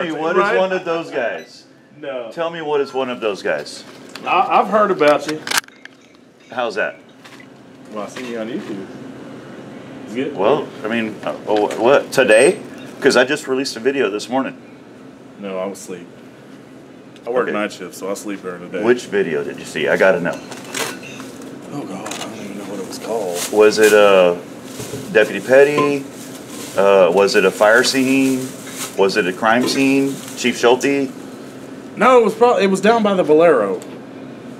me what is one of those guys. No. Tell me what is one of those guys. I've heard about you. How's that? Well, I seen you on YouTube. Good. Well, I mean, what, today? Because I just released a video this morning. No, I was asleep. I work night shift, so I sleep during the day. Which video did you see? I gotta know. Oh, God, I don't even know what it was called. Was it Deputy Petty? Was it a fire scene? Was it a crime scene? Chief Schulte? No, it was down by the Valero.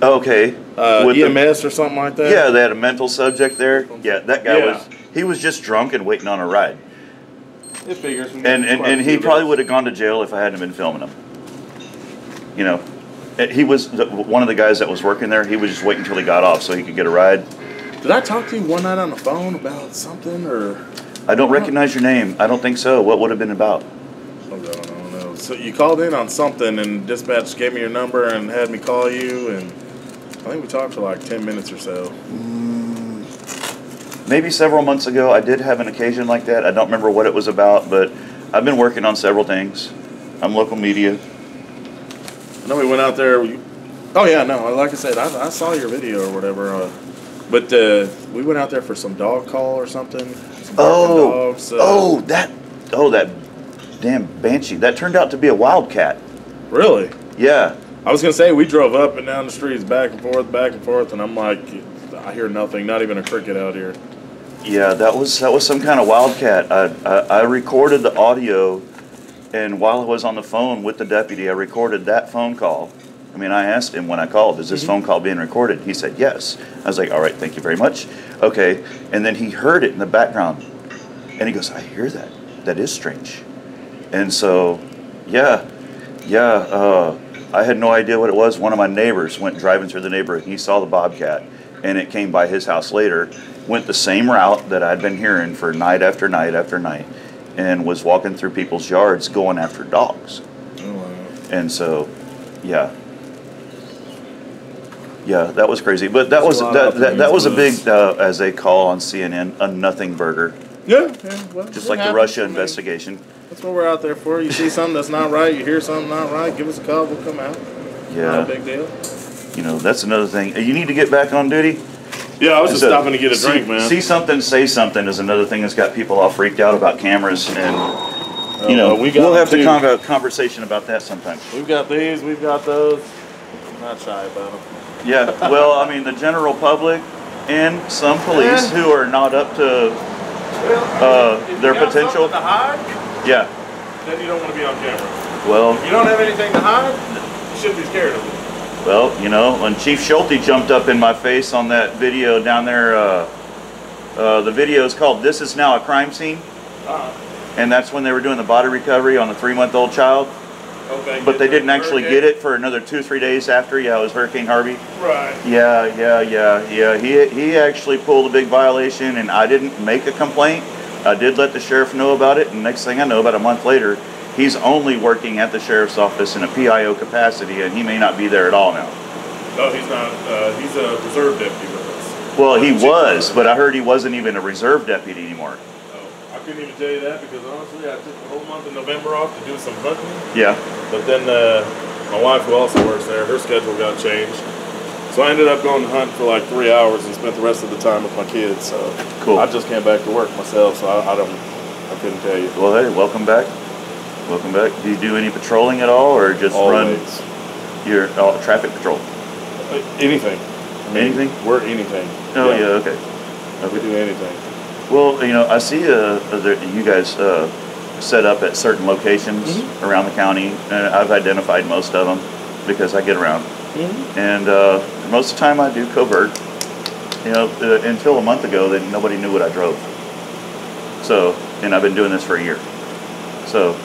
Okay. With EMS or something like that? Yeah, they had a mental subject there. Yeah, that guy he was just drunk and waiting on a ride. It figures. And he probably would have gone to jail if I hadn't been filming him. You know, he was one of the guys that was working there. He was just waiting until he got off so he could get a ride. Did I talk to you one night on the phone about something, or? I don't recognize your name. I don't think so. What would have been about? Oh, God, I don't know. So you called in on something, and dispatch gave me your number and had me call you, and I think we talked for like 10 minutes or so. Maybe several months ago, I did have an occasion like that. I don't remember what it was about, but I've been working on several things. I'm local media. I know we went out there. Oh, yeah, no, like I said, I saw your video or whatever. But we went out there for some dog call or something. Some dogs. That damn banshee. That turned out to be a wildcat. Really? Yeah. I was going to say, we drove up and down the streets back and forth, and I'm like, I hear nothing, not even a cricket out here. Yeah, that was some kind of wildcat. I recorded the audio, and while I was on the phone with the deputy, I recorded that phone call. I mean, I asked him when I called, is this phone call being recorded? He said yes. I was like, all right, thank you very much. Okay, and then he heard it in the background, and he goes, I hear that. That is strange. And so, I had no idea what it was. One of my neighbors went driving through the neighborhood, and he saw the bobcat, and it came by his house later, went the same route that I'd been hearing for night after night after night, and was walking through people's yards going after dogs. Oh, wow. And so, yeah, that was crazy. But that was a big, as they call on CNN, a nothing burger. Yeah. Well, just like the Russia investigation. That's what we're out there for. You see something that's not right, you hear something not right, give us a call, we'll come out. Yeah. Not a big deal. You know, that's another thing. You need to get back on duty. Yeah, I was just stopping to get a drink, man. See something, say something is another thing that's got people all freaked out about cameras, and we'll have to have a conversation about that sometime. We've got these, we've got those. I'm not shy about them. Yeah, well, I mean, the general public and some police who are not up to their potential. To hide, yeah. Then you don't want to be on camera. Well, if you don't have anything to hide, you shouldn't be scared of it. Well, you know, when Chief Schulte jumped up in my face on that video down there, the video is called "This Is Now a Crime Scene," and that's when they were doing the body recovery on the 3-month-old child. Okay. But they didn't actually get it for another 2-3 days after. Yeah, it was Hurricane Harvey. Right. Yeah. He actually pulled a big violation, and I didn't make a complaint. I did let the sheriff know about it, and next thing I know, about a month later, he's only working at the sheriff's office in a PIO capacity, and he may not be there at all now. No, he's not. He's a reserve deputy with us. Well, he was, but I heard he wasn't even a reserve deputy anymore. I couldn't even tell you that because honestly, I took the whole month of November off to do some hunting. Yeah. But then my wife, who also works there, her schedule got changed. So I ended up going to hunt for like 3 hours and spent the rest of the time with my kids. So cool. I just came back to work myself, so I couldn't tell you. Well, hey, welcome back. Welcome back. Do you do any patrolling at all, or just Always. run your traffic patrol? Anything. Anything? We're anything. Oh yeah, okay. We do anything. Well, you know, I see you guys set up at certain locations around the county, and I've identified most of them because I get around. And most of the time I do covert. You know, until a month ago, then nobody knew what I drove. So, and I've been doing this for a year. So,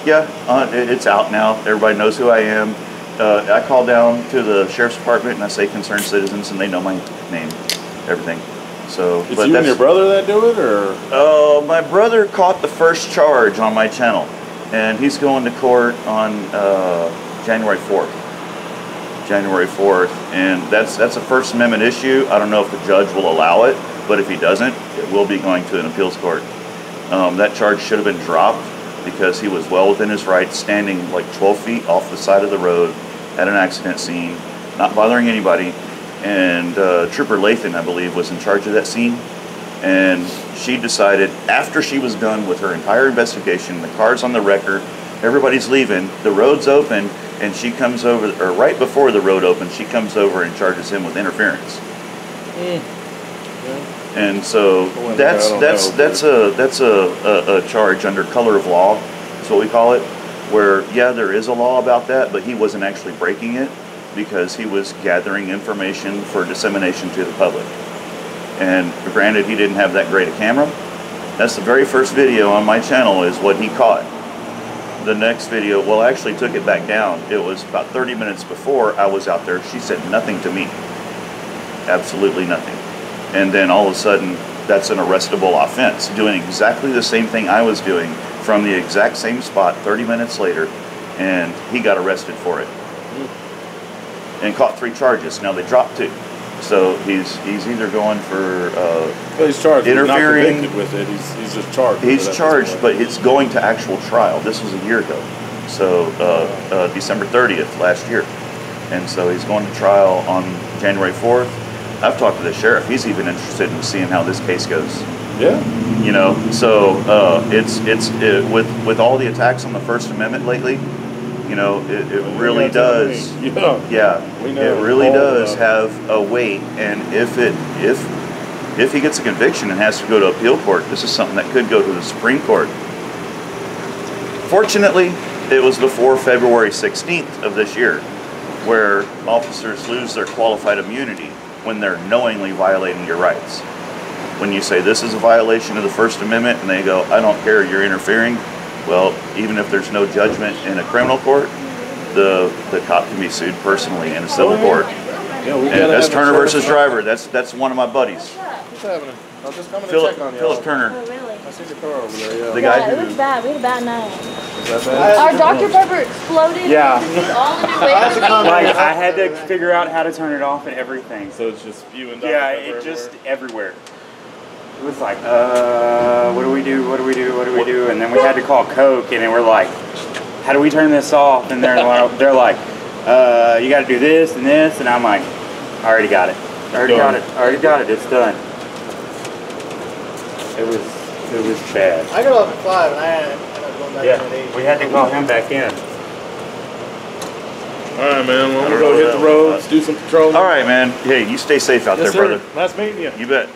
it's out now. Everybody knows who I am. I call down to the sheriff's department and I say concerned citizens, and they know my name, everything. So, is you and your brother that do it, or? My brother caught the first charge on my channel, and he's going to court on January 4th. January 4th, and that's a First Amendment issue. I don't know if the judge will allow it, but if he doesn't, it will be going to an appeals court. That charge should have been dropped because he was well within his rights, standing like 12 feet off the side of the road at an accident scene, not bothering anybody. And Trooper Lathan, I believe, was in charge of that scene. And she decided, after she was done with her entire investigation, the car's on the wrecker, everybody's leaving, the road's open, and she comes over, or right before the road opens, she comes over and charges him with interference. Yeah. And so that's a charge under color of law, is what we call it, where, yeah, there is a law about that, but he wasn't actually breaking it because he was gathering information for dissemination to the public. And granted, he didn't have that great a camera. That's the very first video on my channel is what he caught. The next video, well, I actually took it back down. It was about 30 minutes before I was out there. She said nothing to me. Absolutely nothing. And then all of a sudden, that's an arrestable offense. Doing exactly the same thing I was doing from the exact same spot 30 minutes later, and he got arrested for it. And caught 3 charges. Now they dropped 2. So he's either going for he's charged. interfering. He's not convicted with it. He's just charged. He's charged, but it's going to actual trial. This was a year ago, so December 30th last year, and so he's going to trial on January 4th. I've talked to the sheriff. He's even interested in seeing how this case goes. Yeah. You know, so with all the attacks on the First Amendment lately. You know, it really does. Yeah, we know it really does have a weight, and if he gets a conviction and has to go to appeal court, this is something that could go to the Supreme Court. Fortunately, it was before February 16th of this year, where officers lose their qualified immunity when they're knowingly violating your rights. When you say this is a violation of the First Amendment, and they go, I don't care, you're interfering. Well, even if there's no judgment in a criminal court, the cop can be sued personally in a civil court. Yeah, we and that's Turner versus Driver. That's one of my buddies. What's happening? I was just coming to Philip, check on you. Philip Turner. Oh, really? I see the car over there. Yeah. The guy Yeah, who. it was bad. We had a bad night. Is that bad? Our Dr. Pepper exploded. Yeah. It was all in the way. Like, I had to figure out how to turn it off and everything. So it's just spewing. Yeah, it just everywhere. It was like, what do we do? What do we do? What do we do? And then we had to call Coke, and then we're like, how do we turn this off? And they're like, you got to do this and this, and I'm like, I already got it. I already got it. It's done. It was bad. I got off at 5 and I ended up going back at 8. Yeah, we had to call him back in. All right, man. Well, we'll go hit the roads, do some patrolling. All right, man. Hey, you stay safe out there, brother. Nice meeting you. You bet.